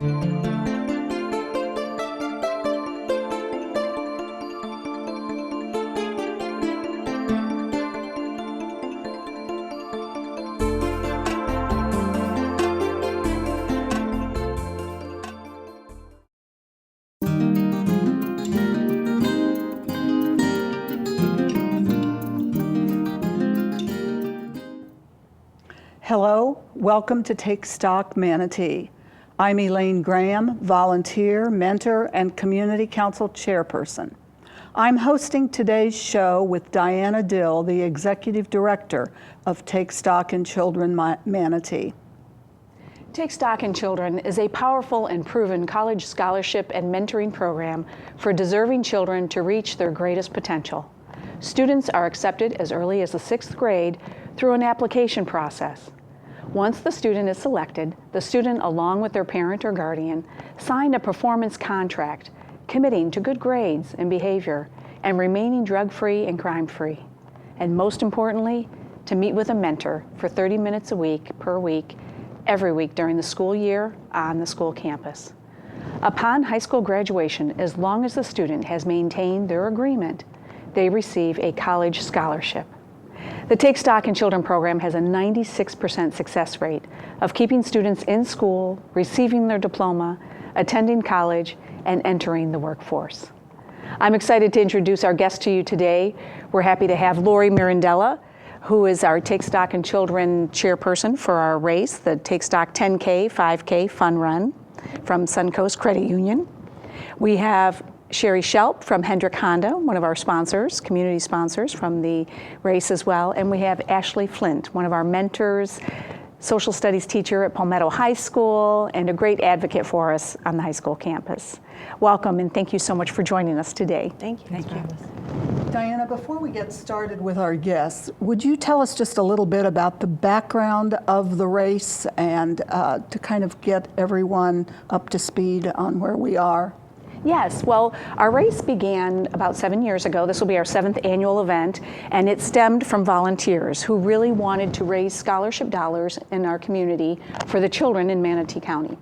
Hello, welcome to Take Stock Manatee. I'm Elaine Graham, volunteer, mentor, and community council chairperson. I'm hosting today's show with Diana Dill, the executive director of Take Stock in Children Manatee. Take Stock in Children is a powerful and proven college scholarship and mentoring program for deserving children to reach their greatest potential. Students are accepted as early as the 6th grade through an application process. Once the student is selected, the student, along with their parent or guardian, sign a performance contract committing to good grades and behavior and remaining drug-free and crime-free. And most importantly, to meet with a mentor for 30 minutes a week per week, every week during the school year on the school campus. Upon high school graduation, as long as the student has maintained their agreement, they receive a college scholarship. The Take Stock in Children program has a 96% success rate of keeping students in school, receiving their diploma, attending college, and entering the workforce. I'm excited to introduce our guest to you today. We're happy to have Lori Mirandella, who is our Take Stock in Children chairperson for our race, the Take Stock 10K, 5K Fun Run from Suncoast Credit Union. We have Sherry Shelp from Hendrick Honda, one of our sponsors, community sponsors from the race as well. And we have Ashley Flint, one of our mentors, social studies teacher at Palmetto High School, and a great advocate for us on the high school campus. Welcome, and thank you so much for joining us today. Thank you. Thank you. Diana, before we get started with our guests, would you tell us just a little bit about the background of the race and to kind of get everyone up to speed on where we are? Yes, well, our race began about 7 years ago. This will be our 7th annual event, and it stemmed from volunteers who really wanted to raise scholarship dollars in our community for the children in Manatee County.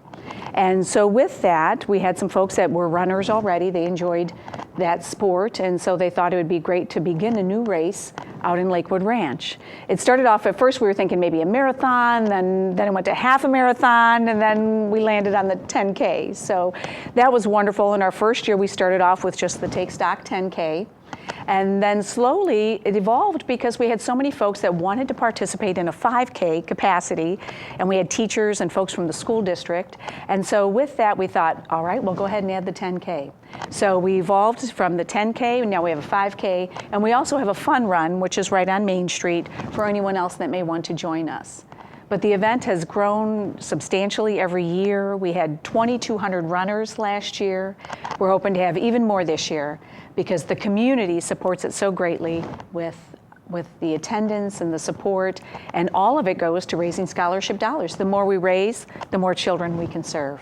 And so with that, we had some folks that were runners already. They enjoyed that sport, and so they thought it would be great to begin a new race out in Lakewood Ranch. It started off, at first we were thinking maybe a marathon, then it went to half a marathon, and then we landed on the 10K. So that was wonderful. In our first year, we started off with just the Take Stock 10K. And then slowly it evolved because we had so many folks that wanted to participate in a 5K capacity, and we had teachers and folks from the school district. And so with that, we thought, all right, we'll go ahead and add the 10K. So we evolved from the 10K, and now we have a 5K, and we also have a fun run, which is right on Main Street for anyone else that may want to join us. But the event has grown substantially every year. We had 2,200 runners last year. We're hoping to have even more this year because the community supports it so greatly with the attendance and the support, and all of it goes to raising scholarship dollars. The more we raise, the more children we can serve.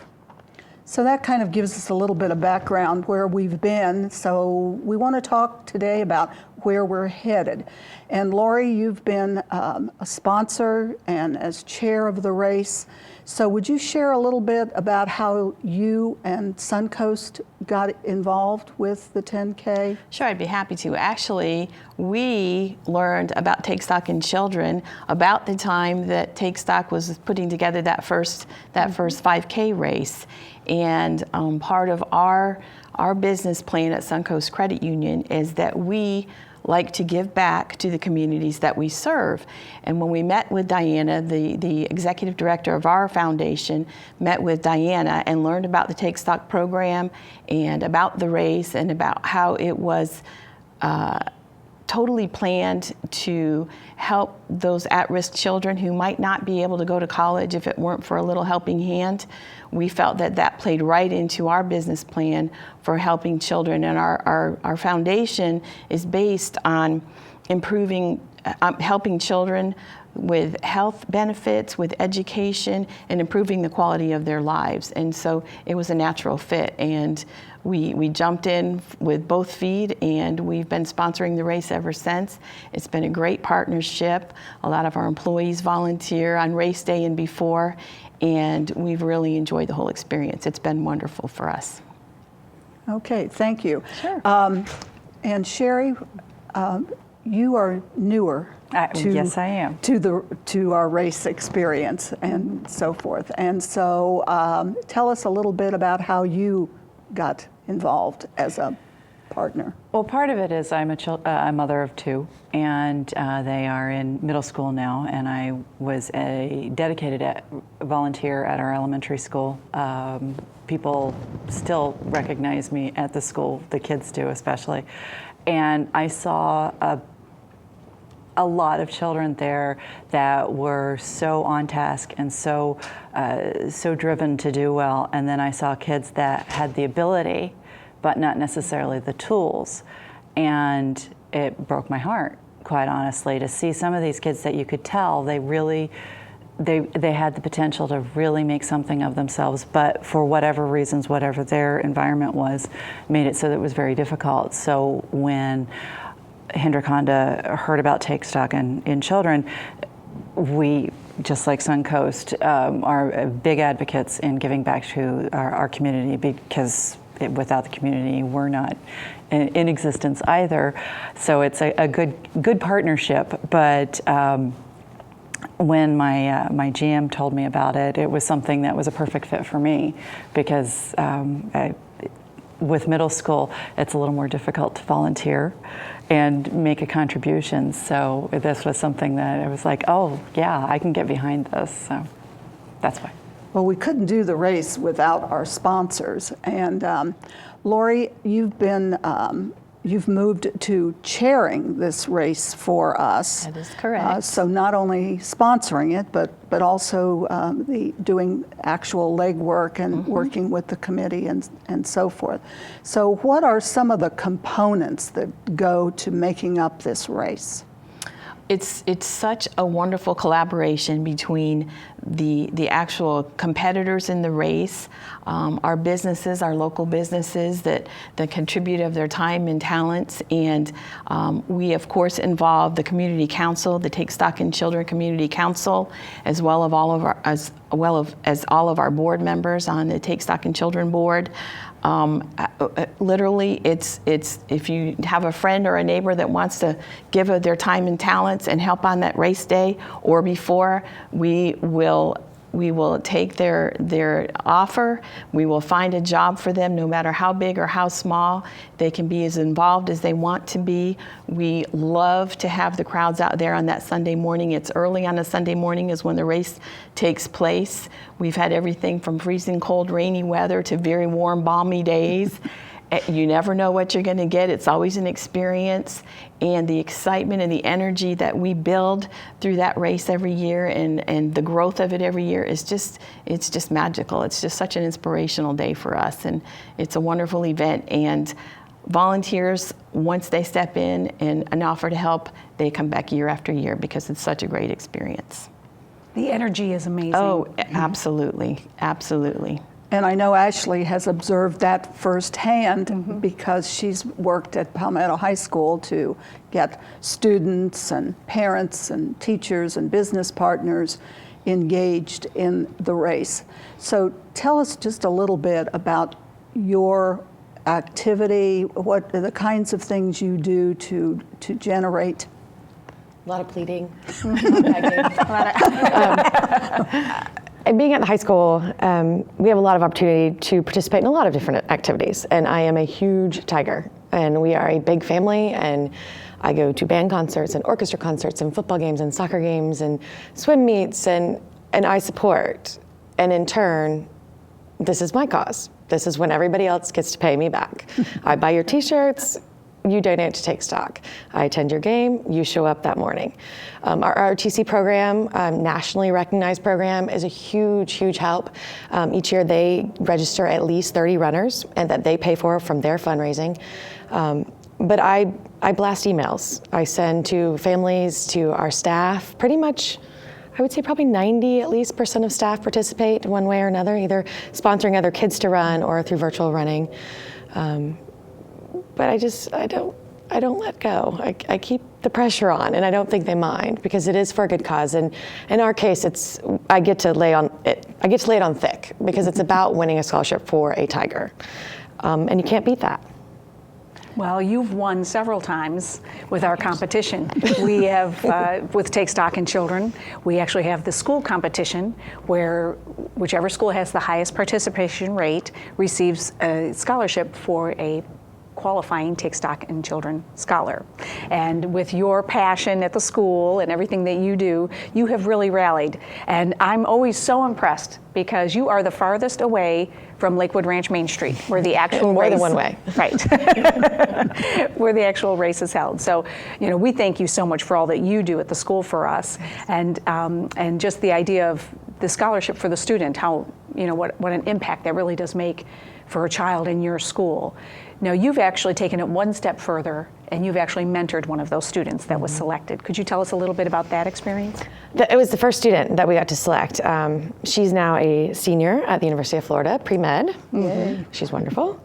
So that kind of gives us a little bit of background where we've been. So we want to talk today about where we're headed. And Lori, you've been a sponsor and as chair of the race. So would you share a little bit about how you and Suncoast got involved with the 10K? Sure, I'd be happy to. Actually, we learned about Take Stock in Children about the time that Take Stock was putting together that first 5K race. And part of our business plan at Suncoast Credit Union is that we like to give back to the communities that we serve. And when we met with Diana, the executive director of our foundation, met with Diana and learned about the Take Stock program and about the race and about how it was totally planned to help those at-risk children who might not be able to go to college if it weren't for a little helping hand. We felt that that played right into our business plan for helping children, and our foundation is based on improving, helping children with health benefits, with education, and improving the quality of their lives. And so it was a natural fit, and we jumped in with both feet, and we've been sponsoring the race ever since. It's been a great partnership. A lot of our employees volunteer on race day and before, and we've really enjoyed the whole experience. It's been wonderful for us. Okay, thank you. Sure. And Sherry, you are newer yes, I am. to our race experience and so forth. And so tell us a little bit about how you got involved as a partner. Well, part of it is I'm a mother of two, and they are in middle school now, and I was a dedicated volunteer at our elementary school. People still recognize me at the school, the kids do especially, and I saw a lot of children there that were so on task and so driven to do well, and then I saw kids that had the ability but not necessarily the tools, and it broke my heart, quite honestly, to see some of these kids that you could tell they had the potential to really make something of themselves, but for whatever reasons, whatever their environment was, made it so that it was very difficult. So when Hendrik Honda heard about Take Stock in children, we, just like Suncoast, are big advocates in giving back to our community, because without the community, we're not in existence either. So it's a good partnership. But when my GM told me about it, it was something that was a perfect fit for me, because with middle school, it's a little more difficult to volunteer and make a contribution. So this was something that I was like, oh yeah, I can get behind this. So that's why. Well, we couldn't do the race without our sponsors. And Lori, you've moved to chairing this race for us. That is correct. So not only sponsoring it, but also doing actual legwork and working with the committee and so forth. So what are some of the components that go to making up this race? It's such a wonderful collaboration between the actual competitors in the race, our businesses, our local businesses that contribute of their time and talents, and we of course involve the community council, the Take Stock in Children Community Council, as well as all of our board members on the Take Stock in Children board. Literally, it's if you have a friend or a neighbor that wants to give of their time and talents and help on that race day or before, we will take their offer. We will find a job for them, no matter how big or how small. They can be as involved as they want to be. We love to have the crowds out there on that Sunday morning. It's early on a Sunday morning is when the race takes place. We've had everything from freezing cold, rainy weather to very warm, balmy days. You never know what you're going to get. It's always an experience, and the excitement and the energy that we build through that race every year, and the growth of it every year is just magical. It's just such an inspirational day for us, and it's a wonderful event. And volunteers, once they step in and offer to help, they come back year after year because it's such a great experience. The energy is amazing. Oh, absolutely, absolutely. And I know Ashley has observed that firsthand because she's worked at Palmetto High School to get students and parents and teachers and business partners engaged in the race. So tell us just a little bit about your activity, what are the kinds of things you do to generate. A lot of pleading. And being at the high school, we have a lot of opportunity to participate in a lot of different activities. And I am a huge Tiger. And we are a big family. And I go to band concerts and orchestra concerts and football games and soccer games and swim meets. And I support. And in turn, this is my cause. This is when everybody else gets to pay me back. I buy your t-shirts. You donate to Take Stock. I attend your game, you show up that morning. Our ROTC program, nationally recognized program, is a huge, huge help. Each year they register at least 30 runners and that they pay for from their fundraising. But I blast emails. I send to families, to our staff, pretty much, I would say probably 90% at least of staff participate one way or another, either sponsoring other kids to run or through virtual running. But I don't let go. I keep the pressure on, and I don't think they mind because it is for a good cause. And in our case, I get to lay it on thick because it's about winning a scholarship for a Tiger, and you can't beat that. Well, you've won several times with our competition. We have, with Take Stock in Children, we actually have the school competition where whichever school has the highest participation rate receives a scholarship for a qualifying Take Stock in Children scholar. And with your passion at the school and everything that you do, you have really rallied. And I'm always so impressed because you are the farthest away from Lakewood Ranch Main Street, where the actual more race, than one way, right, where the actual race is held. So, we thank you so much for all that you do at the school for us, and just the idea of the scholarship for the student, how what an impact that really does make for a child in your school. Now, you've actually taken it one step further, and you've actually mentored one of those students that was selected. Could you tell us a little bit about that experience? It was the first student that we got to select. She's now a senior at the University of Florida, pre-med. She's wonderful.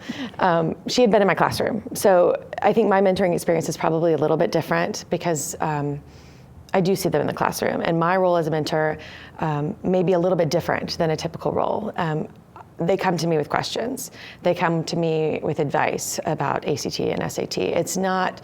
She had been in my classroom. So I think my mentoring experience is probably a little bit different because I do see them in the classroom. And my role as a mentor may be a little bit different than a typical role. They come to me with questions. They come to me with advice about ACT and SAT. It's not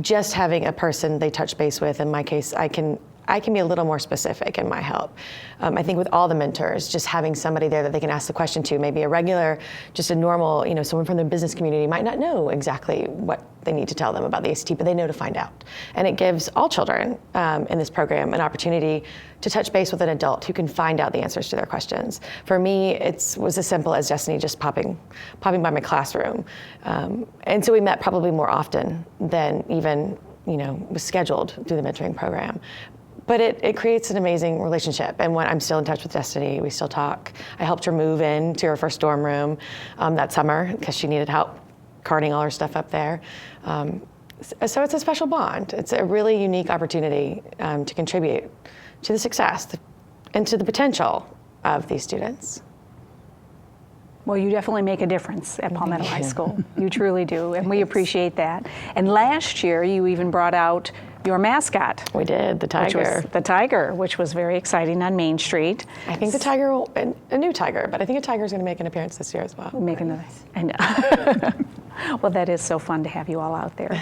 just having a person they touch base with. In my case, I can be a little more specific in my help. I think with all the mentors, just having somebody there that they can ask the question to, maybe a regular, just a normal, someone from the business community might not know exactly what they need to tell them about the ACT, but they know to find out. And it gives all children in this program an opportunity to touch base with an adult who can find out the answers to their questions. For me, it was as simple as Destiny just popping by my classroom. And so we met probably more often than even, was scheduled through the mentoring program. But it creates an amazing relationship. And when I'm still in touch with Destiny, we still talk. I helped her move into her first dorm room that summer because she needed help carting all her stuff up there. So it's a special bond. It's a really unique opportunity to contribute to the success and to the potential of these students. Well, you definitely make a difference at Palmetto High School. You truly do, and we appreciate that. And last year, you even brought out your mascot. We did, the tiger. Which was very exciting on Main Street. I think the tiger, a new tiger, but I think a tiger is going to make an appearance this year as well. I know. Well, that is so fun to have you all out there.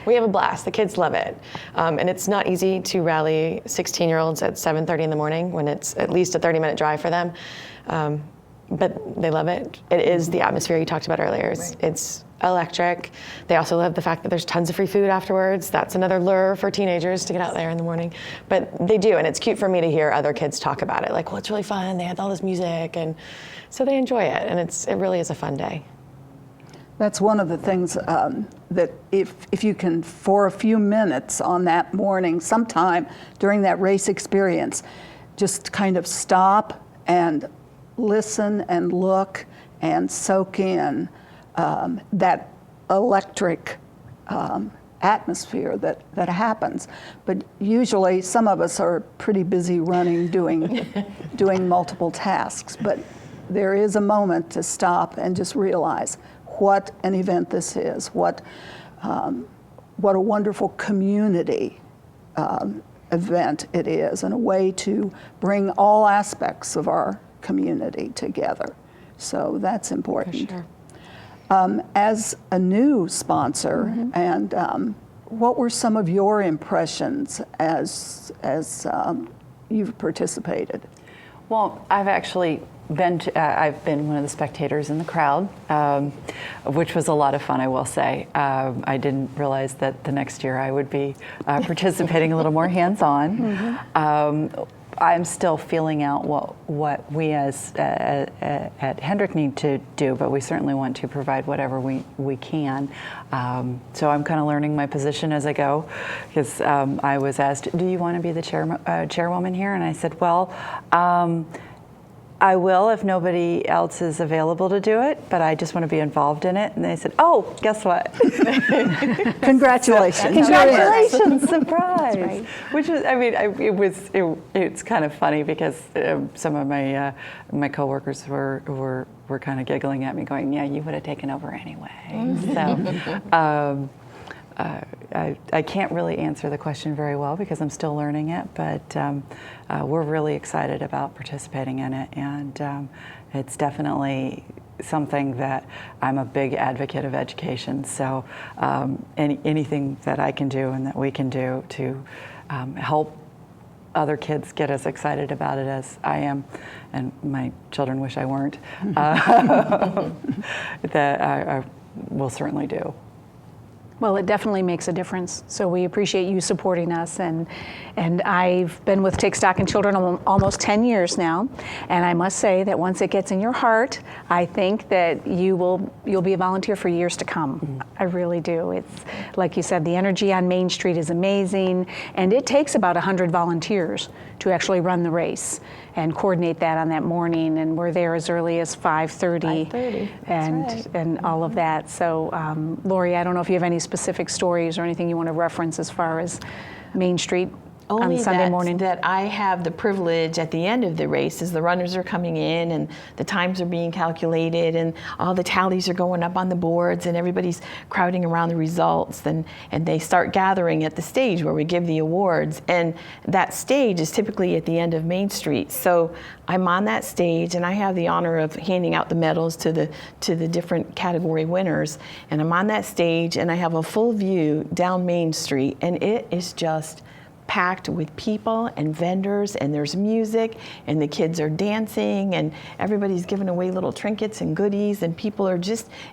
We have a blast. The kids love it. And it's not easy to rally 16-year-olds at 7:30 in the morning when it's at least a 30-minute drive for them. But they love it. It is the atmosphere you talked about earlier. It's electric. They also love the fact that there's tons of free food afterwards. That's another lure for teenagers to get out there in the morning. But they do, and it's cute for me to hear other kids talk about it. Like, well, it's really fun. They had all this music, and so they enjoy it. And it really is a fun day. That's one of the things that if you can, for a few minutes on that morning, sometime during that race experience, just kind of stop and listen and look and soak in that electric atmosphere that happens. But usually some of us are pretty busy running, doing multiple tasks. But there is a moment to stop and just realize what an event this is, what a wonderful community event it is, and a way to bring all aspects of our community together. So that's important. For sure. As a new sponsor, and what were some of your impressions as you've participated? Well, I've actually I've been one of the spectators in the crowd, which was a lot of fun, I will say. I didn't realize that the next year I would be participating a little more hands-on. I'm still feeling out what we as at Hendrick need to do, but we certainly want to provide whatever we can. So I'm kind of learning my position as I go, because I was asked, do you want to be the chairwoman here? And I said, well, I will if nobody else is available to do it, but I just want to be involved in it. And they said, oh, guess what? Congratulations. Congratulations, surprise. Right. Which is, it's kind of funny because some of my coworkers were kind of giggling at me going, yeah, you would have taken over anyway. So, I can't really answer the question very well because I'm still learning it, but we're really excited about participating in it, and it's definitely something that I'm a big advocate of education. So anything that I can do and that we can do to help other kids get as excited about it as I am, and my children wish I weren't, that I will certainly do. Well, it definitely makes a difference. So we appreciate you supporting us. And I've been with Take Stock in Children almost 10 years now. And I must say that once it gets in your heart, I think that you'll be a volunteer for years to come. Mm-hmm. I really do. It's like you said, the energy on Main Street is amazing. And it takes about 100 volunteers to actually run the race and coordinate that on that morning, and we're there as early as 5:30, and all of that. So, Lori, I don't know if you have any specific stories or anything you want to reference as far as Main Street on Sunday morning. That I have the privilege at the end of the race as the runners are coming in and the times are being calculated and all the tallies are going up on the boards and everybody's crowding around the results, and they start gathering at the stage where we give the awards, and that stage is typically at the end of Main Street. So I'm on that stage and I have the honor of handing out the medals to the different category winners, and I'm on that stage and I have a full view down Main Street, and it is just packed with people and vendors, and there's music, and the kids are dancing, and everybody's giving away little trinkets and goodies, and people are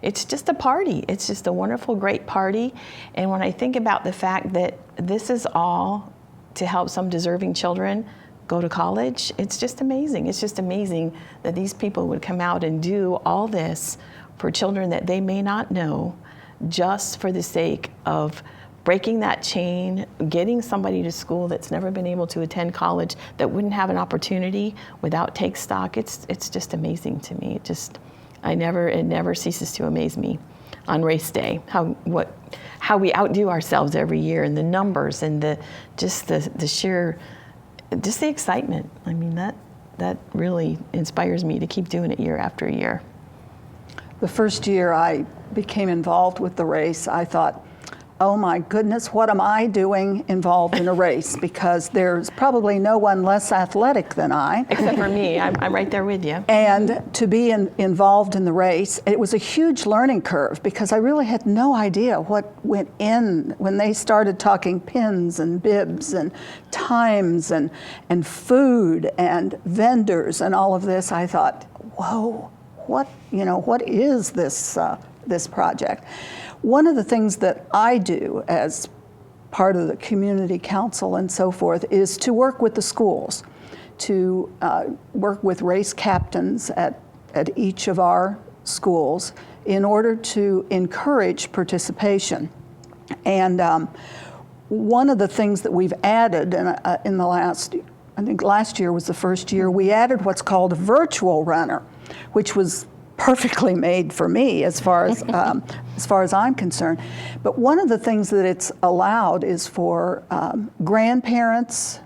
it's just a party. It's just a wonderful, great party. And when I think about the fact that this is all to help some deserving children go to college, it's just amazing. It's just amazing that these people would come out and do all this for children that they may not know, just for the sake of breaking that chain, getting somebody to school that's never been able to attend college, that wouldn't have an opportunity without Take Stock. It's just amazing to me. It never ceases to amaze me on race day how we outdo ourselves every year, and the numbers and the sheer the excitement. I mean, that really inspires me to keep doing it year after year. The first year I became involved with the race, I thought, oh my goodness, what am I doing involved in a race? Because there's probably no one less athletic than I. Except for me, I'm right there with you. And to be involved in the race, it was a huge learning curve because I really had no idea what went in when they started talking pins and bibs and times and food and vendors and all of this. I thought, whoa, what is this project? One of the things that I do as part of the community council and so forth is to work with the schools, to work with race captains at each of our schools in order to encourage participation. And one of the things that we've added in the last, I think last year was the first year, we added what's called a virtual runner, which was perfectly made for me as far as I'm concerned. But one of the things that it's allowed is for grandparents,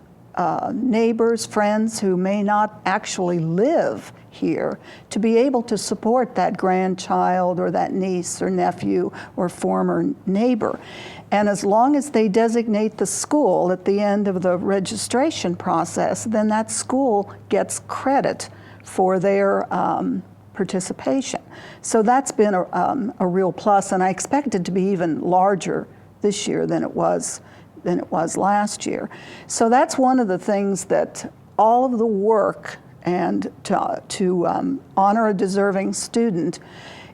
neighbors, friends who may not actually live here to be able to support that grandchild or that niece or nephew or former neighbor. And as long as they designate the school at the end of the registration process, then that school gets credit for their participation. So that's been a real plus, and I expect it to be even larger this year than it was last year. So that's one of the things that all of the work and to honor a deserving student,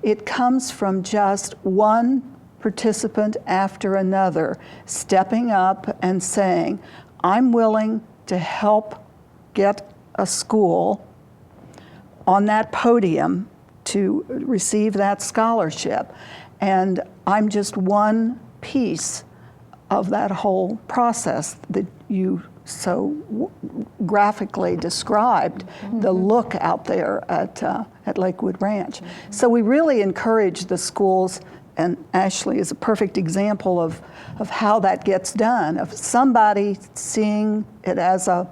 it comes from just one participant after another stepping up and saying, I'm willing to help get a school on that podium to receive that scholarship. And I'm just one piece of that whole process that you so graphically described, the look out there at Lakewood Ranch. So we really encourage the schools, and Ashley is a perfect example of how that gets done, of somebody seeing it as a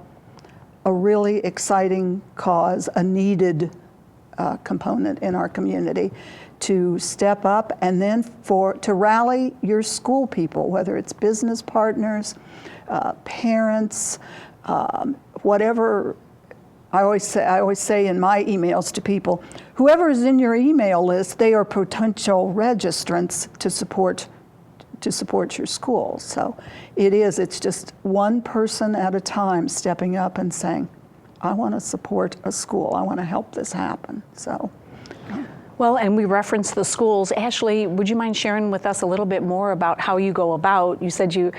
really exciting cause, a needed component in our community to step up, and then to rally your school people, whether it's business partners, parents, whatever. I always say in my emails to people, whoever is in your email list, they are potential registrants to support your school. So it's just one person at a time stepping up and saying, I want to support a school. I want to help this happen. So. Well, and we referenced the schools. Ashley, would you mind sharing with us a little bit more about how you go about? You said you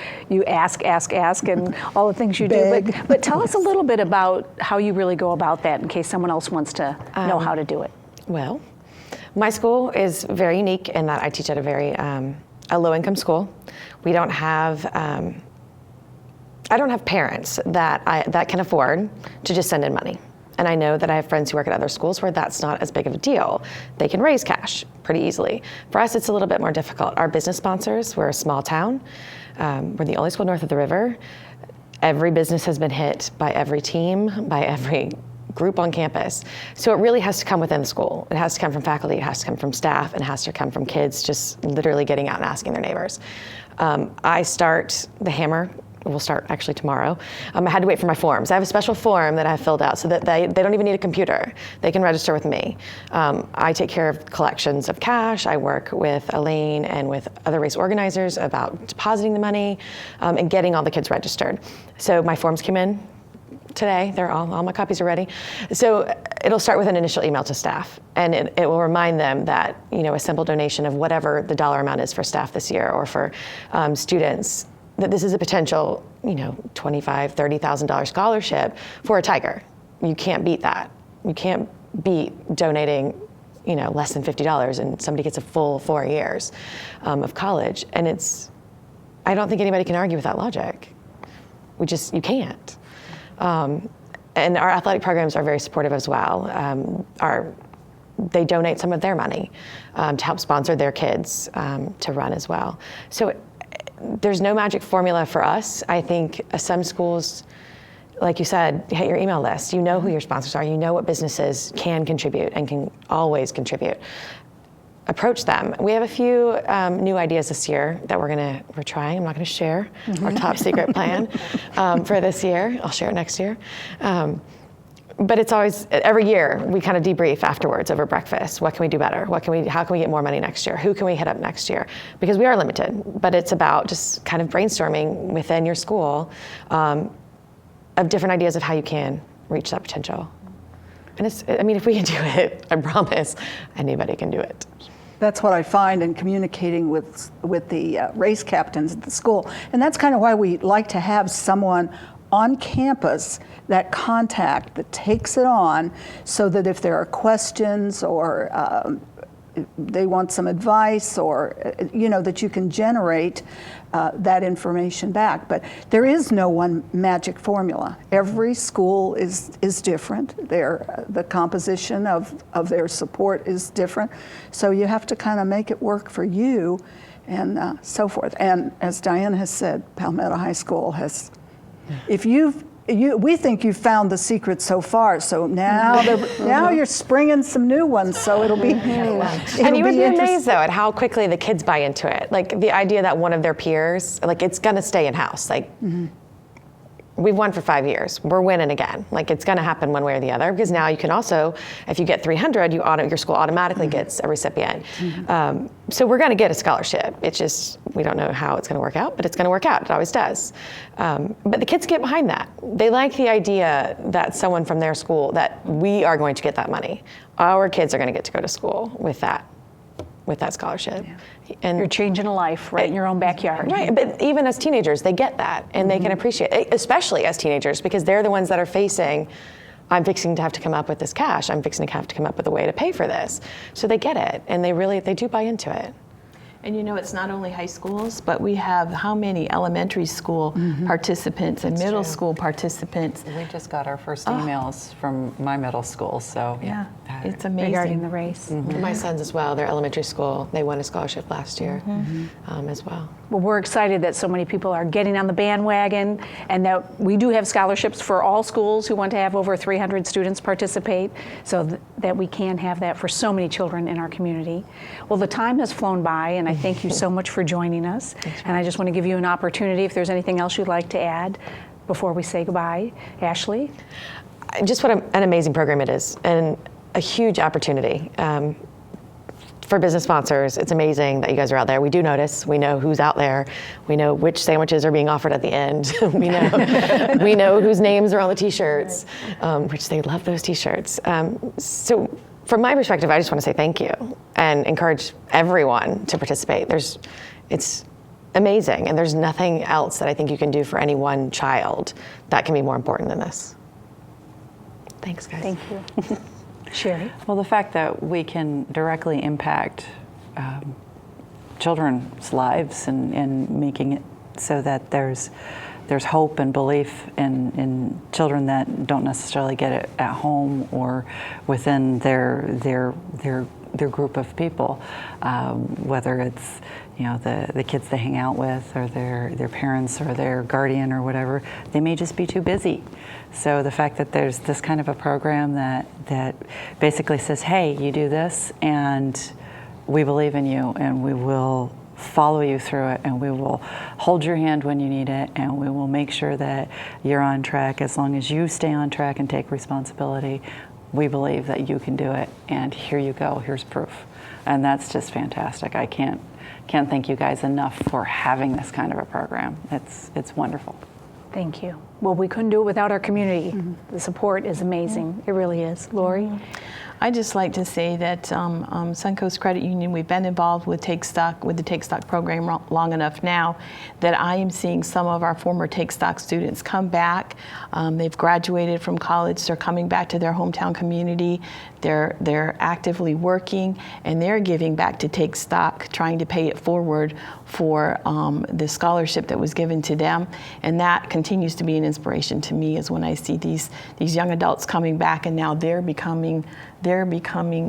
ask, and all the things you do, but tell us a little bit about how you really go about that in case someone else wants to know how to do it. Well, my school is very unique in that I teach at a low-income school. We don't have, I don't have parents that can afford to just send in money. And I know that I have friends who work at other schools where that's not as big of a deal. They can raise cash pretty easily. For us, it's a little bit more difficult. Our business sponsors, we're a small town. We're the only school north of the river. Every business has been hit by every team, by every group on campus. So it really has to come within the school. It has to come from faculty, it has to come from staff, and it has to come from kids just literally getting out and asking their neighbors. I start the hammer. We'll start actually tomorrow. I had to wait for my forms. I have a special form that I have filled out so that they don't even need a computer. They can register with me. I take care of collections of cash. I work with Elaine and with other race organizers about depositing the money and getting all the kids registered. So my forms came in today. All my copies are ready. So it'll start with an initial email to staff, and it will remind them that a simple donation of whatever the dollar amount is for staff this year or for students, that this is a potential, $25,000, $30,000 scholarship for a Tiger. You can't beat that. You can't beat donating, less than $50 and somebody gets a full 4 years of college. And I don't think anybody can argue with that logic. You can't. And our athletic programs are very supportive as well. They donate some of their money to help sponsor their kids to run as well. So there's no magic formula for us. I think some schools, like you said, hit your email list. You know who your sponsors are. You know what businesses can contribute and can always contribute. Approach them. We have a few new ideas this year that we're trying. I'm not going to share our top secret plan for this year. I'll share it next year. But it's always, every year, we kind of debrief afterwards over breakfast. What can we do better? How can we get more money next year? Who can we hit up next year? Because we are limited, but it's about just kind of brainstorming within your school of different ideas of how you can reach that potential. And if we can do it, I promise anybody can do it. That's what I find in communicating with the race captains at the school. And that's kind of why we like to have someone on campus, that contact that takes it on, so that if there are questions or they want some advice, or that you can generate that information back. But there is no one magic formula. Every school is different. The composition of their support is different. So you have to kind of make it work for you, and so forth. And as Diane has said, Palmetto High School has. If we think you've found the secret so far, so now you're springing some new ones, so it'll be. And you would be amazed though at how quickly the kids buy into it. Like the idea that one of their peers, it's gonna stay in house. We've won for 5 years. We're winning again. It's gonna happen one way or the other, because now you can also, if you get 300, your school automatically gets a recipient. So we're gonna get a scholarship. It's just, we don't know how it's gonna work out, but it's gonna work out. It always does. But the kids get behind that. They like the idea that someone from their school, that we are going to get that money. Our kids are gonna get to go to school with that scholarship. Yeah. And you're changing a life right in your own backyard. Right, but even as teenagers, they get that, and they can appreciate it, especially as teenagers, because they're the ones that are facing, I'm fixing to have to come up with this cash, I'm fixing to have to come up with a way to pay for this. So they get it, and they do buy into it. And you know, it's not only high schools, but we have how many elementary school participants and middle school participants. We just got our first emails from my middle school, so Yeah, it's regarding amazing. the race. My sons as well, they're elementary school, they won a scholarship last year as well. Well, we're excited that so many people are getting on the bandwagon and that we do have scholarships for all schools who want to have over 300 students participate, so that we can have that for so many children in our community. Well, the time has flown by, and I thank you so much for joining us. And I just want to give you an opportunity if there's anything else you'd like to add before we say goodbye. Ashley? Just what an amazing program it is, and a huge opportunity. For business sponsors, it's amazing that you guys are out there. We do notice. We know who's out there. We know which sandwiches are being offered at the end. we know whose names are on the T-shirts, which they love those T-shirts. So from my perspective, I just want to say thank you and encourage everyone to participate. It's amazing, and there's nothing else that I think you can do for any one child that can be more important than this. Thanks, guys. Thank you. Sherry? Well, the fact that we can directly impact children's lives and making it so that there's hope and belief in children that don't necessarily get it at home or within their group of people, whether it's the kids they hang out with or their parents or their guardian or whatever, they may just be too busy. So the fact that there's this kind of a program that basically says, hey, you do this and we believe in you and we will follow you through it and we will hold your hand when you need it and we will make sure that you're on track. As long as you stay on track and take responsibility, we believe that you can do it, and here you go, here's proof. And that's just fantastic. I can't thank you guys enough for having this kind of a program. It's wonderful. Thank you. Well, we couldn't do it without our community. The support is amazing. It really is. Lori? I'd just like to say that Suncoast Credit Union, we've been involved with the Take Stock program long enough now that I am seeing some of our former Take Stock students come back. They've graduated from college, they're coming back to their hometown community, they're actively working, and they're giving back to Take Stock, trying to pay it forward for the scholarship that was given to them. And that continues to be an inspiration to me, is when I see these young adults coming back and now they're becoming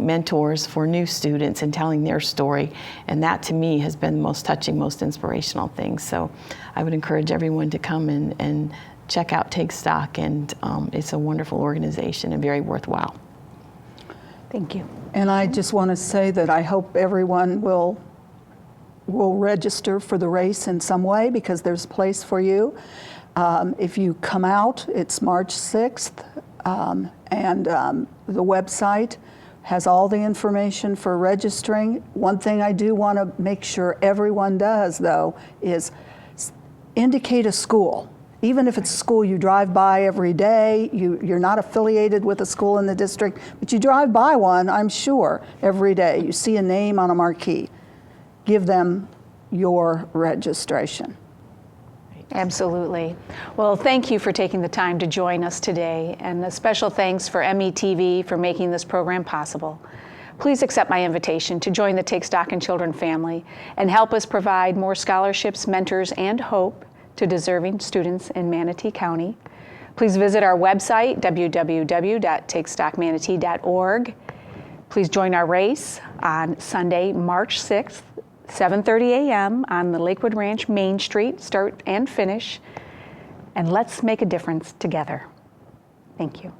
mentors for new students and telling their story. And that to me has been the most touching, most inspirational thing. So I would encourage everyone to come and check out Take Stock, and it's a wonderful organization and very worthwhile. Thank you. And I just want to say that I hope everyone will register for the race in some way, because there's a place for you. If you come out, it's March 6th, and the website has all the information for registering. One thing I do want to make sure everyone does, though, is indicate a school. Even if it's a school you drive by every day, you're not affiliated with a school in the district, but you drive by one, I'm sure, every day. You see a name on a marquee. Give them your registration. Absolutely. Well, thank you for taking the time to join us today, and a special thanks for METV for making this program possible. Please accept my invitation to join the Take Stock in Children family and help us provide more scholarships, mentors, and hope to deserving students in Manatee County. Please visit our website, www.takestockmanatee.org. Please join our race on Sunday, March 6th, 7:30 a.m. on the Lakewood Ranch Main Street, start and finish. And let's make a difference together. Thank you.